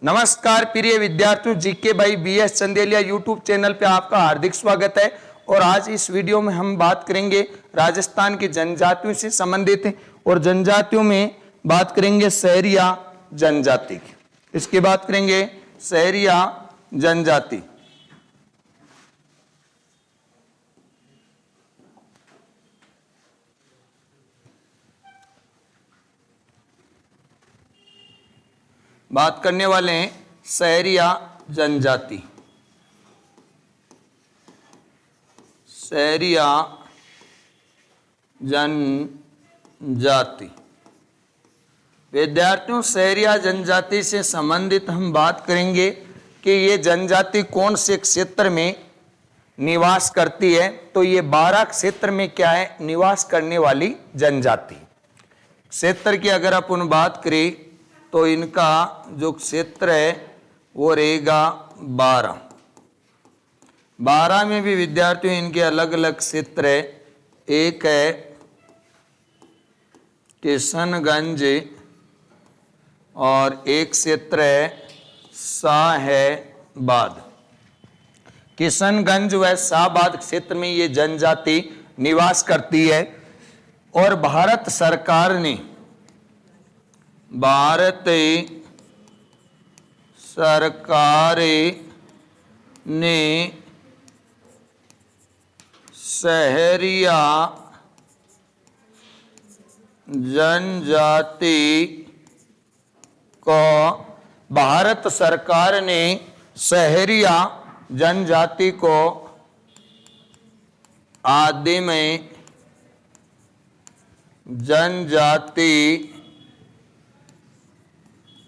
नमस्कार प्रिय विद्यार्थियों, जीके भाई बीएस चंदेलिया यूट्यूब चैनल पे आपका हार्दिक स्वागत है। और आज इस वीडियो में हम बात करेंगे राजस्थान की जनजातियों से संबंधित और जनजातियों में बात करेंगे सहरिया जनजाति की। इसकी बात करेंगे सहरिया जनजाति। बात करने वाले हैं सहरिया जनजाति। सहरिया जनजाति विद्यार्थियों, सहरिया जनजाति से संबंधित हम बात करेंगे कि ये जनजाति कौन से क्षेत्र में निवास करती है। तो ये 12 क्षेत्र में क्या है, निवास करने वाली जनजाति। क्षेत्र की अगर अपन बात करें तो इनका जो क्षेत्र है वो रहेगा 12 में भी विद्यार्थियों इनके अलग अलग क्षेत्र है। एक है किशनगंज और एक क्षेत्र है शाहबाद। किशनगंज व शाहबाद क्षेत्र में ये जनजाति निवास करती है। और भारत सरकार ने सहरिया जनजाति को भारत सरकार ने सहरिया जनजाति को आदिम जनजाति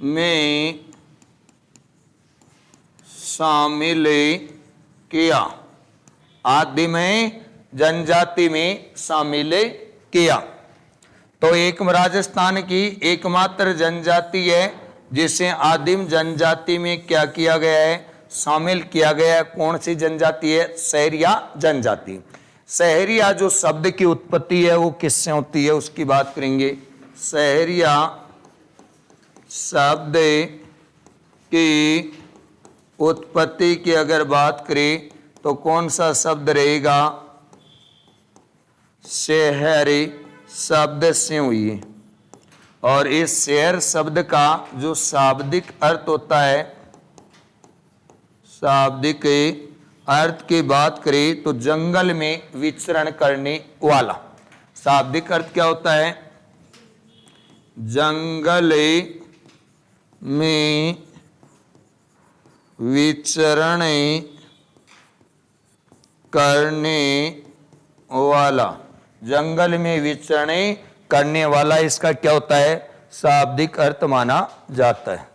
में शामिल किया। आदिम जनजाति में शामिल किया। तो एक राजस्थान की एकमात्र जनजाति है जिसे आदिम जनजाति में क्या किया गया है, शामिल किया गया है। कौन सी जनजाति है? सहरिया जनजाति। सहरिया जो शब्द की उत्पत्ति है वो किससे होती है उसकी बात करेंगे। सहरिया शब्द की उत्पत्ति की अगर बात करें तो कौन सा शब्द रहेगा? शहरी शब्द से हुई है। और इस शहर शब्द का जो शाब्दिक अर्थ होता है, शाब्दिक अर्थ की बात करें तो जंगल में विचरण करने वाला। शाब्दिक अर्थ क्या होता है? जंगल में विचरण करने वाला। जंगल में विचरण करने वाला इसका क्या होता है? शाब्दिक अर्थ माना जाता है।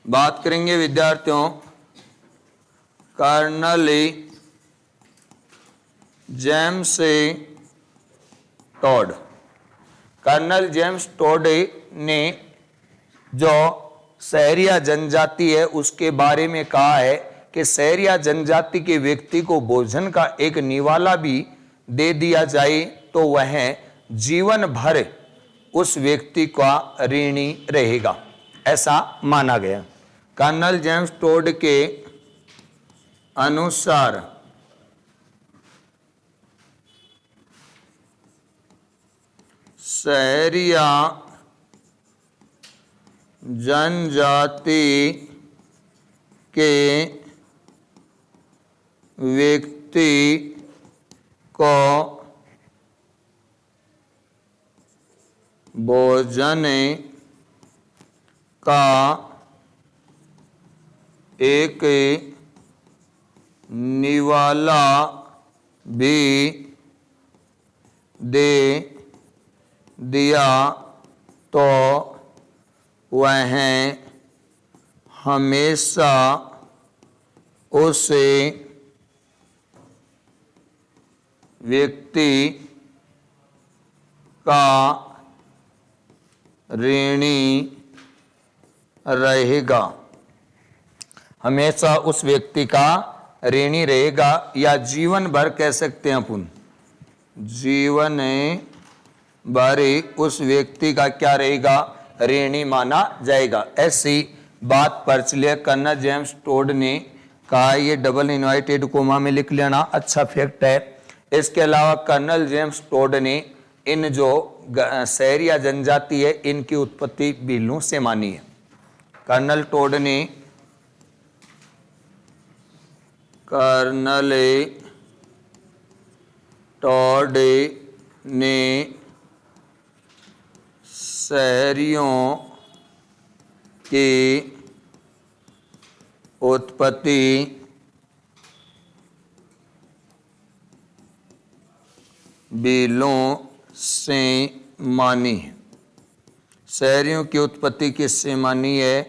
बात करेंगे विद्यार्थियों colonel James Tod. Colonel James Tod ने जो सहरिया जनजाति है उसके बारे में कहा है कि सहरिया जनजाति के व्यक्ति को भोजन का एक निवाला भी दे दिया जाए तो वह जीवन भर उस व्यक्ति का ऋणी रहेगा, ऐसा माना गया। कर्नल जेम्स टॉड के अनुसार सहरिया जनजाति के व्यक्ति को भोजन का एक निवाला भी दे दिया तो वह हमेशा उस व्यक्ति का ऋणी रहेगा। हमेशा उस व्यक्ति का ऋणी रहेगा, या जीवन भर कह सकते हैं अपन। जीवन भर उस व्यक्ति का क्या रहेगा, ऋणी माना जाएगा। ऐसी बात प्रचलित कर्नल जेम्स टोड ने कहा, ये डबल इन्वर्टेड कोमा में लिख लेना, अच्छा फैक्ट है। इसके अलावा कर्नल जेम्स टोड ने इन जो शहरी या जनजाति है इनकी उत्पत्ति भीलों से मानी है। कर्नल टोड ने शहरियों की उत्पत्ति भीलों से मानी है। शहरियों की उत्पत्ति किससे मानी है,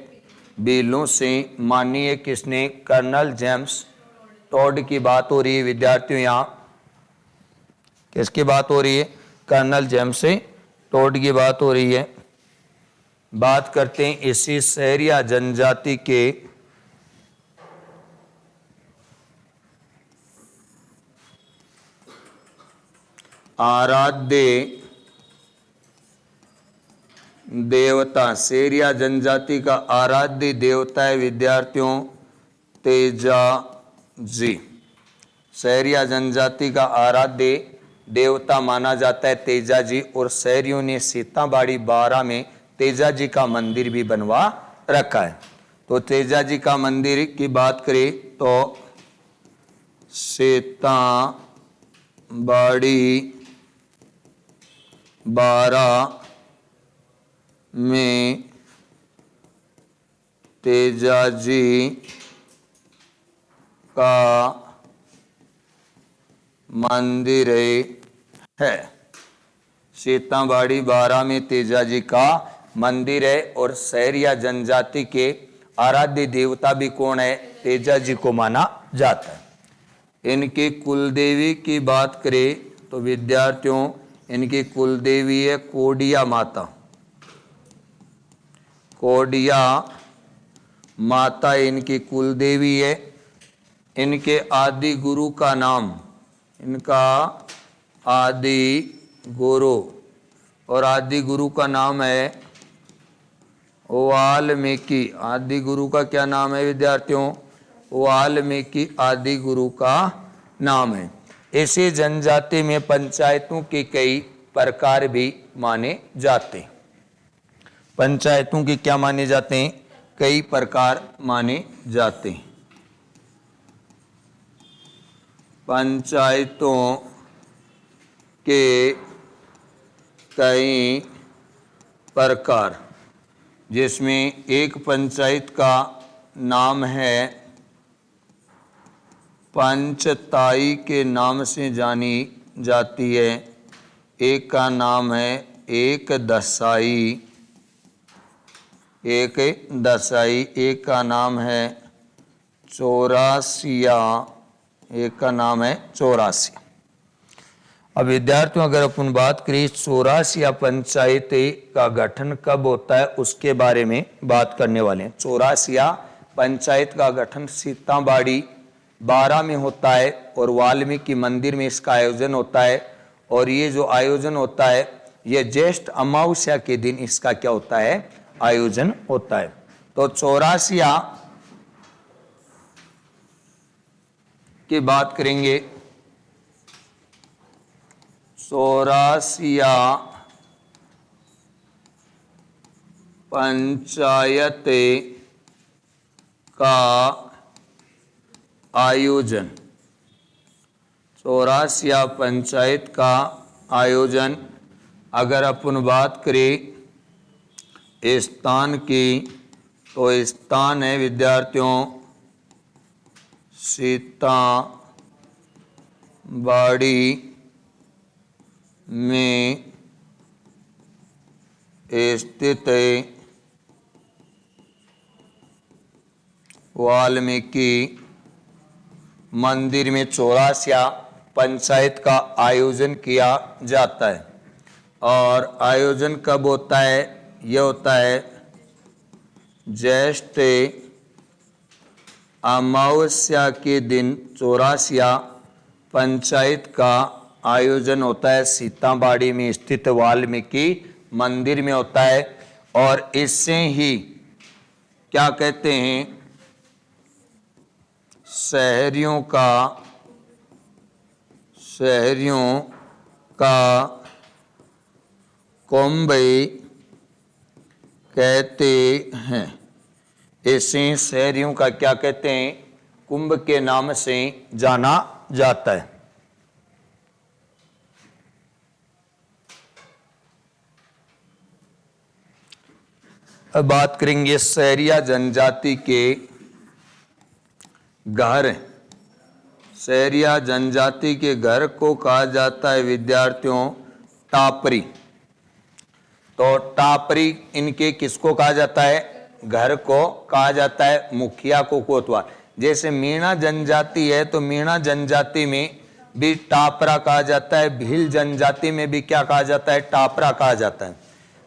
भीलों से मानी है। किसने, कर्नल जेम्स टोड की बात हो रही है विद्यार्थियों। यहाँ किसकी बात हो रही है, कर्नल जेम्स टोड की बात हो रही है। बात करते हैं इसी शहरी या जनजाति के आराध्य देवता। शहरी या जनजाति का आराध्य देवता है विद्यार्थियों तेजा जी। शहरी या जनजाति का आराध्य देवता माना जाता है तेजा जी। और शहरियों ने सीताबाड़ी 12 में तेजा जी का मंदिर भी बनवा रखा है। तो तेजा जी का मंदिर की बात करें तो सीताबाड़ी 12 में तेजा जी का मंदिर है। सीताबाड़ी 12 में तेजा जी का मंदिर है। और शहरी या जनजाति के आराध्य देवता भी कौन है, तेजा जी को माना जाता है। इनकी कुलदेवी की बात करें तो विद्यार्थियों इनकी कुलदेवी है कोडिया माता। कोडिया माता इनकी कुलदेवी है। इनके आदि गुरु का नाम, इनका आदि गुरु और आदि गुरु का नाम है वाल्मीकि। आदि गुरु का क्या नाम है विद्यार्थियों, वाल्मीकि आदि गुरु का नाम है। इसी जनजाति में पंचायतों के कई प्रकार भी माने जाते हैं। पंचायतों के क्या माने जाते हैं, कई प्रकार माने जाते हैं। पंचायतों के कई प्रकार, जिसमें एक पंचायत का नाम है पंचताई के नाम से जानी जाती है। एक का नाम है एक दसाई, एक दसाई। एक का नाम है चौरासिया, एक का नाम है चौरासिया। अब विद्यार्थियों अगर अपन बात करें चौरासिया पंचायत का गठन कब होता है उसके बारे में बात करने वाले हैं। चौरासिया पंचायत का गठन सीताबाड़ी 12 में होता है और वाल्मीकि मंदिर में इसका आयोजन होता है। और ये जो आयोजन होता है ये ज्येष्ठ अमावस्या के दिन इसका क्या होता है, आयोजन होता है। तो चौरासिया की बात करेंगे। चौरासिया पंचायत का आयोजन, चौरासिया पंचायत का आयोजन अगर अपन बात करें स्थान की तो स्थान है विद्यार्थियों सीताबाड़ी में स्थित वाल्मीकि मंदिर में चौरासिया पंचायत का आयोजन किया जाता है। और आयोजन कब होता है, यह होता है ज्येष्ठ अमावस्या के दिन चौरासिया पंचायत का आयोजन होता है सीताबाड़ी में स्थित वाल्मीकि मंदिर में होता है, और इससे ही क्या कहते हैं, शहरियों का कुंभ कहते हैं। इसे शहरियों का क्या कहते हैं, कुंभ के नाम से जाना जाता है। अब बात करेंगे सहरिया जनजाति के घर। सहरिया जनजाति के घर को कहा जाता है विद्यार्थियों टापरी। तो टापरी इनके किसको कहा जाता है, घर को कहा जाता है, मुखिया को कोतवाल। जैसे मीणा जनजाति है तो मीणा जनजाति में भी टापरा कहा जाता है, भील जनजाति में भी क्या कहा जाता है, टापरा कहा जाता है।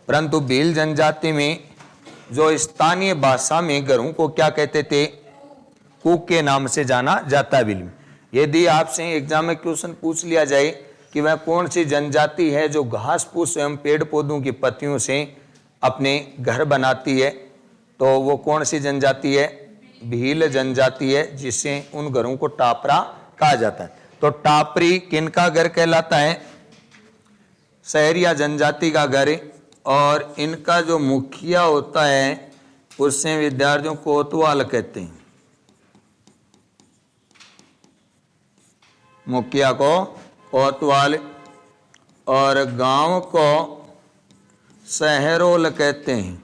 परंतु भील जनजाति में जो स्थानीय भाषा में घरों को क्या कहते थे, कुक के नाम से जाना जाता है। भील में यदि आपसे एग्जाम में क्वेश्चन पूछ लिया जाए कि वह कौन सी जनजाति है जो घास फूस एवं पेड़ पौधों की पत्तियों से अपने घर बनाती है, तो वो कौन सी जनजाति है, भील जनजाति है, जिससे उन घरों को टापरा कहा जाता है। तो टापरी किनका घर कहलाता है, सहरिया जनजाति का घर। और इनका जो मुखिया होता है उससे विद्यार्थियों को कोतवाल कहते हैं, मुखिया को कोतवाल। और गांव को सहरोल कहते हैं।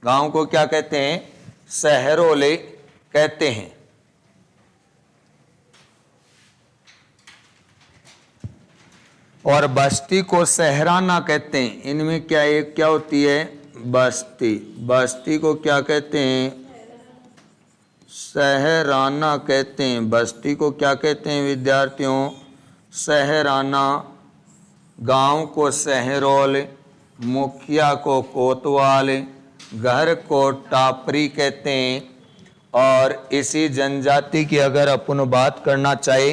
गांव को क्या कहते हैं, सहरोले कहते हैं। और बस्ती को सहराना कहते हैं। इनमें क्या एक क्या होती है, बस्ती। बस्ती को क्या कहते हैं, सहराना कहते हैं। बस्ती को क्या कहते हैं विद्यार्थियों, सहराना। गांव को सहरोल, मुखिया को कोतवाल, घर को टापरी कहते हैं। और इसी जनजाति की अगर अपन बात करना चाहे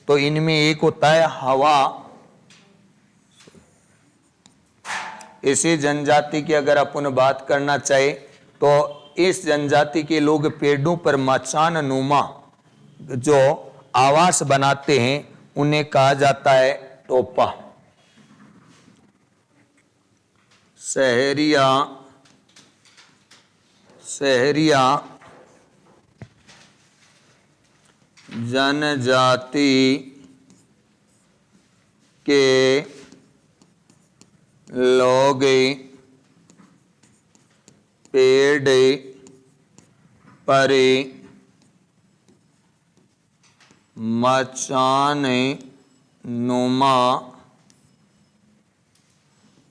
तो इनमें एक होता है हवा। इसी जनजाति की अगर अपन बात करना चाहे तो इस जनजाति के लोग पेड़ों पर मचान नुमा जो आवास बनाते हैं उन्हें कहा जाता है टोपा। सहरिया जनजाति के लोग पेड़ पर मचान नुमा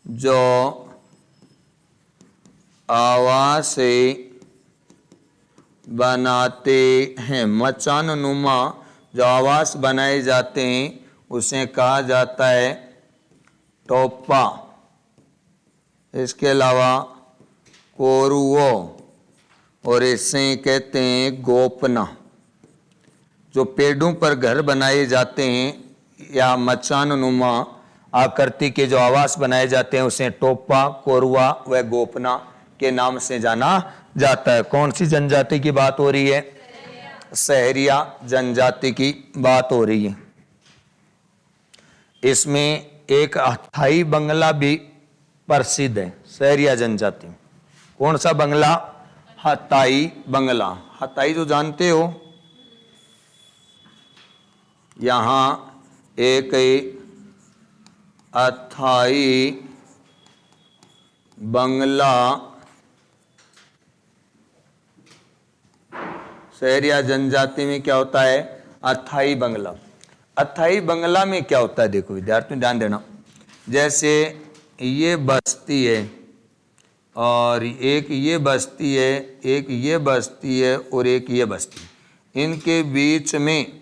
जो आवास बनाते हैं, मचान नुमा जो आवास बनाए जाते हैं उसे कहा जाता है टोपा। इसके अलावा कोरुओ और इसे कहते हैं गोपना। जो पेड़ों पर घर बनाए जाते हैं या मचान नुमा आकृति के जो आवास बनाए जाते हैं उसे टोपा, कोरुआ व गोपना के नाम से जाना जाता है। कौन सी जनजाति की बात हो रही है, सहरिया जनजाति की बात हो रही है। इसमें एक अस्थाई बंगला भी प्रसिद्ध है सहरिया जनजाति में। कौन सा बंगला, हताई बंगला। हताई जो जानते हो, यहां एक अस्थाई बंगला सहरिया जनजाति में क्या होता है, अस्थाई बंगला। अस्थाई बंगला में क्या होता है, देखो विद्यार्थियों ध्यान देना। जैसे ये बस्ती है और एक ये बस्ती है, एक ये बस्ती है और एक ये बस्ती। इनके बीच में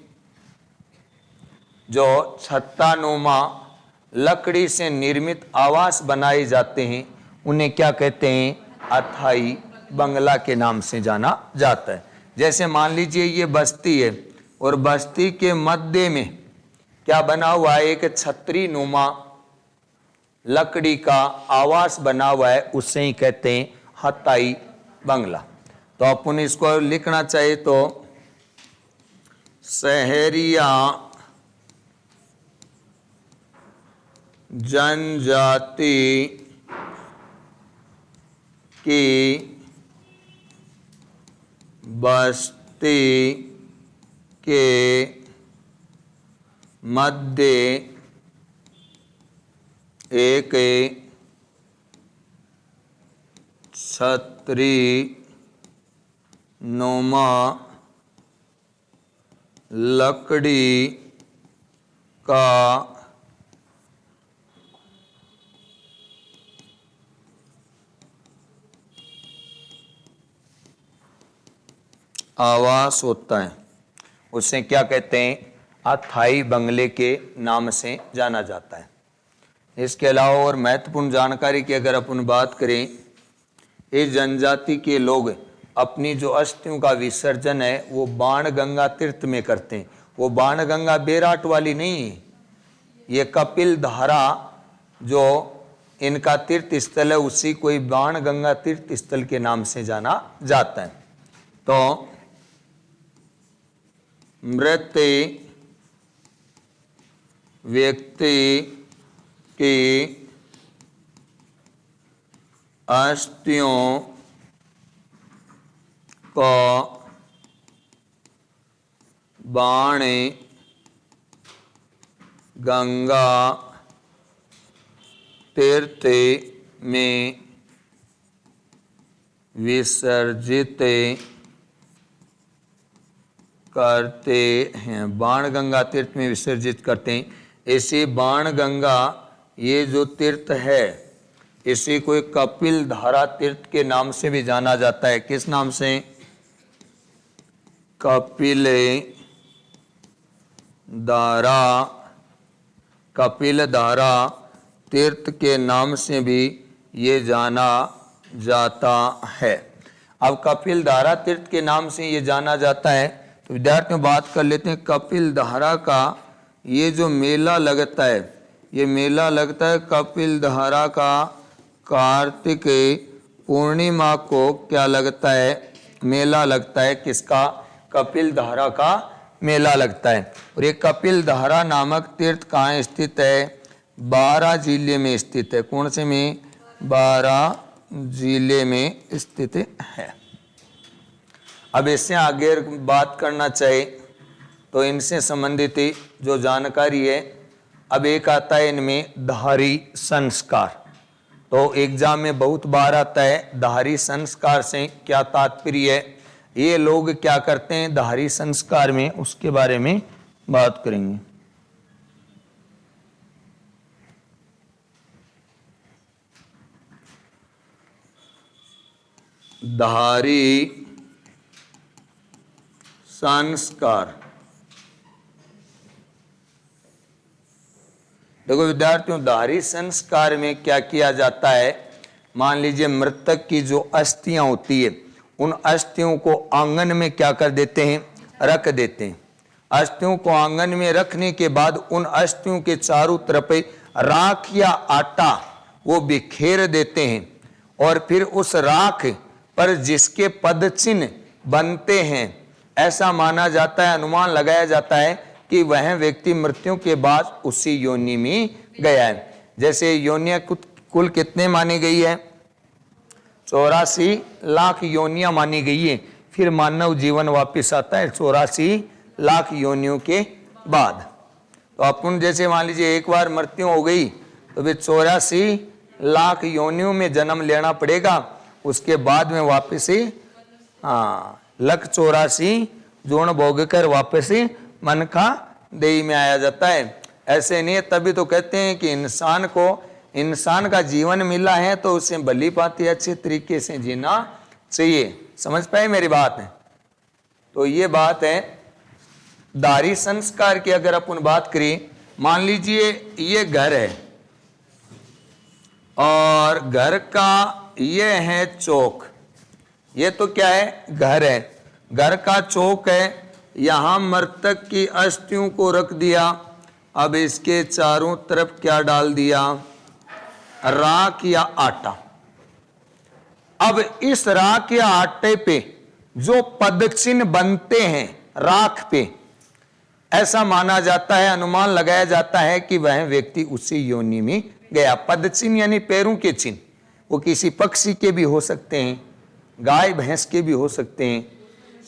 जो छत्तानुमा लकड़ी से निर्मित आवास बनाए जाते हैं उन्हें क्या कहते हैं, अस्थाई बंगला के नाम से जाना जाता है। जैसे मान लीजिए ये बस्ती है और बस्ती के मध्य में क्या बना हुआ है, एक छतरी नुमा लकड़ी का आवास बना हुआ है, उससे ही कहते हैं हताई बंगला। तो अपन इसको लिखना चाहिए तो शहरिया जनजाति की बस्ती के मध्य एक छतरी नुमा लकड़ी का आवास होता है, उसे क्या कहते हैं, अस्थाई बंगले के नाम से जाना जाता है। इसके अलावा और महत्वपूर्ण जानकारी की अगर अपन बात करें, इस जनजाति के लोग अपनी जो अस्थियों का विसर्जन है वो बाणगंगा तीर्थ में करते हैं। वो बाणगंगा बेराट वाली नहीं है, ये कपिल धारा जो इनका तीर्थ स्थल है उसी कोई बाणगंगा तीर्थ स्थल के नाम से जाना जाता है। तो मृत व्यक्ति की अस्थियों को बाण गंगा तीर्थ में विसर्जित करते हैं। बाणगंगा तीर्थ में विसर्जित करते हैं। इसी बाणगंगा ये जो तीर्थ है इसी को कपिल धारा तीर्थ के नाम से भी जाना जाता है। किस नाम से? कपिल धारा, कपिल धारा तीर्थ के नाम से भी ये जाना जाता है। अब कपिल धारा तीर्थ के नाम से ये जाना जाता है तो विद्यार्थियों बात कर लेते हैं। कपिल धारा का ये जो मेला लगता है, ये मेला लगता है कपिल धारा का कार्तिक पूर्णिमा को क्या लगता है, मेला लगता है। किसका? कपिल धारा का मेला लगता है। और ये कपिल धारा नामक तीर्थ कहाँ स्थित है? बारां जिले में स्थित है। कौन से में? बारां जिले में स्थित है। अब इससे आगे बात करना चाहिए तो इनसे संबंधित जो जानकारी है, अब एक आता है इनमें धारी संस्कार। तो एग्जाम में बहुत बार आता है धारी संस्कार से क्या तात्पर्य है, ये लोग क्या करते हैं धारी संस्कार में, उसके बारे में बात करेंगे। धारी संस्कार, देखो विद्यार्थियों धारी संस्कार में क्या किया जाता है, मान लीजिए मृतक की जो अस्थियां होती है उन अस्थियों को आंगन में क्या कर देते हैं, रख देते हैं। अस्थियों को आंगन में रखने के बाद उन अस्थियों के चारों तरफ राख या आटा वो बिखेर देते हैं और फिर उस राख पर जिसके पद चिन्ह बनते हैं ऐसा माना जाता है, अनुमान लगाया जाता है कि वह व्यक्ति मृत्यु के बाद उसी योनि में गया है। जैसे योनियां कुल कितने मानी गई है? 84 लाख योनियां मानी गई है। फिर मानव जीवन वापस आता है 84 लाख योनियों के बाद। तो अपन जैसे मान लीजिए एक बार मृत्यु हो गई तो फिर 84 लाख योनियों में जन्म लेना पड़ेगा। उसके बाद में वापस ही 184 जोड़ भोग कर वापस ही मन का देही में आया जाता है। ऐसे नहीं है, तभी तो कहते हैं कि इंसान को इंसान का जीवन मिला है तो उसे भली भांति अच्छे तरीके से जीना चाहिए। समझ पाए मेरी बात है? तो ये बात है धारी संस्कार की। अगर अपन बात करें, मान लीजिए ये घर है और घर का ये है चौक, ये तो क्या है, घर है, घर का चौक है। यहां मृतक की अस्थियों को रख दिया अब इसके चारों तरफ क्या डाल दिया, राख या आटा। अब इस राख या आटे पे जो पद चिन्ह बनते हैं राख पे, ऐसा माना जाता है, अनुमान लगाया जाता है कि वह व्यक्ति उसी योनि में गया। पद चिन्ह यानी पैरों के चिन्ह, वो किसी पक्षी के भी हो सकते हैं, गाय भैंस के भी हो सकते हैं,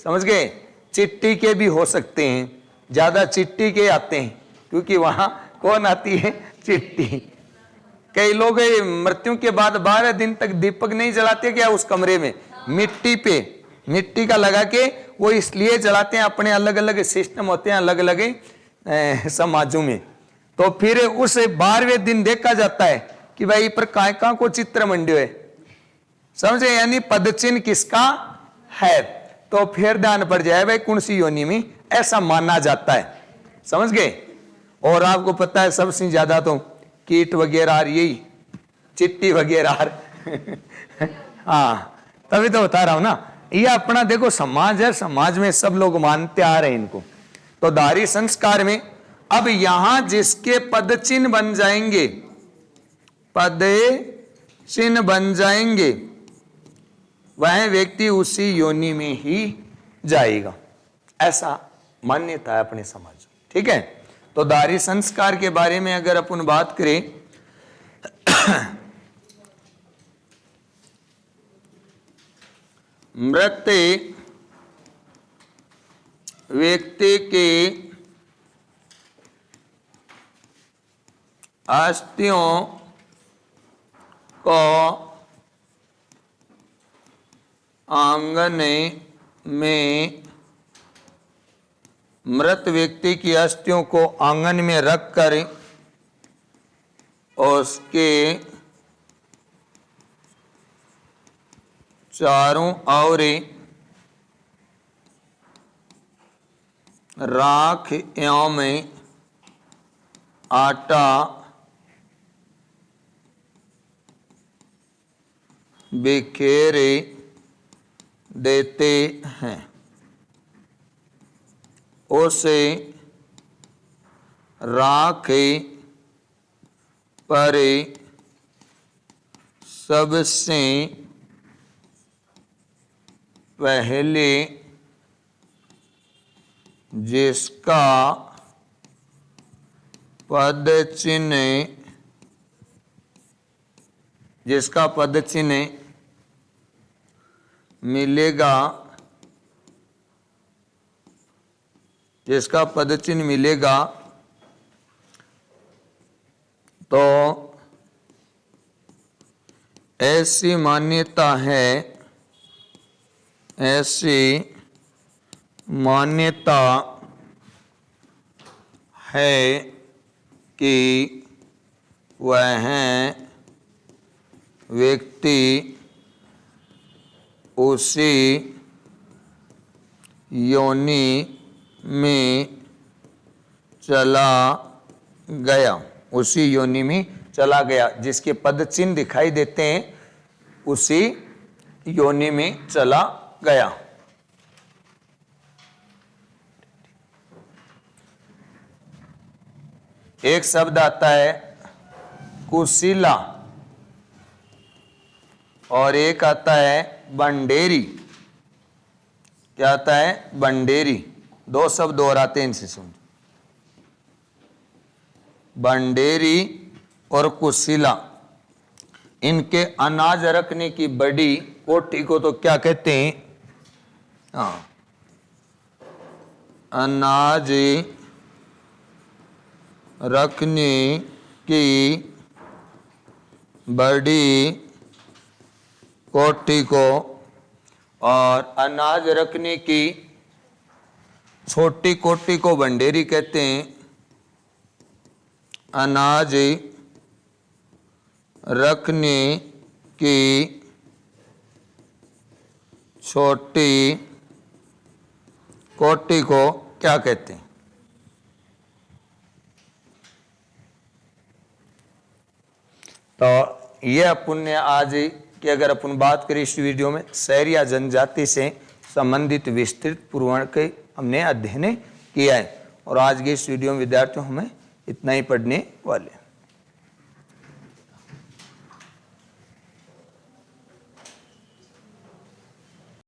समझ गए, चिट्टी के भी हो सकते हैं। ज्यादा चिट्टी के आते हैं क्योंकि वहां कौन आती है, चिट्टी। कई लोग मृत्यु के बाद 12 दिन तक दीपक नहीं जलाते क्या उस कमरे में, मिट्टी पे मिट्टी का लगा के, वो इसलिए जलाते हैं, अपने अलग अलग सिस्टम होते हैं अलग अलग समाजों में। तो फिर उस 12वें दिन देखा जाता है कि भाई पर काय को चित्र मंड्यो है, समझे, यानी पद चिन्ह किसका है। तो फिर ध्यान पड़ जाए भाई कौन सी योनि में, ऐसा माना जाता है, समझ गए। और आपको पता है सबसे ज्यादा तो कीट वगैरह यही चिट्टी वगैरह हाँ, तभी तो बता रहा हूं ना, ये अपना देखो समाज है, समाज में सब लोग मानते आ रहे हैं इनको। तो दारी संस्कार में अब यहां जिसके पद चिन्ह बन जाएंगे, पद चिन्ह बन जाएंगे, वह व्यक्ति उसी योनि में ही जाएगा, ऐसा मान्यता है अपने समाज में, ठीक है। तो दारी संस्कार के बारे में अगर अपन बात करें मृत व्यक्ति के अस्थियों को आंगन में, मृत व्यक्ति की अस्थियों को आंगन में रखकर उसके चारों ओर राख एवं आटा बिखेरे देते हैं। उसे राख पर सबसे पहले जिसका पद चिन्ह मिलेगा, जिसका पद चिन्ह मिलेगा तो ऐसी मान्यता है, ऐसी मान्यता है कि वह व्यक्ति उसी योनि में चला गया, उसी योनि में चला गया, जिसके पद चिन्ह दिखाई देते हैं उसी योनि में चला गया। एक शब्द आता है कुशीला और एक आता है बंडेरी। क्या आता है, बंडेरी। दो शब्द और आते हैं इनसे, समझो, बंडेरी और कुशीला। इनके अनाज रखने की बड़ी कोठी को तो क्या कहते हैं, हाँ, अनाज रखने की बड़ी कोठी को और अनाज रखने की छोटी कोठी को बंडेरी कहते हैं। अनाज रखने की छोटी कोठी को क्या कहते हैं? तो ये अपन ने आज की अगर अपन बात करें इस वीडियो में शहर या जनजाति से संबंधित विस्तृत पूर्वण के हमने अध्ययन किया है। और आज के इस वीडियो में विद्यार्थियों हमें इतना ही पढ़ने वाले।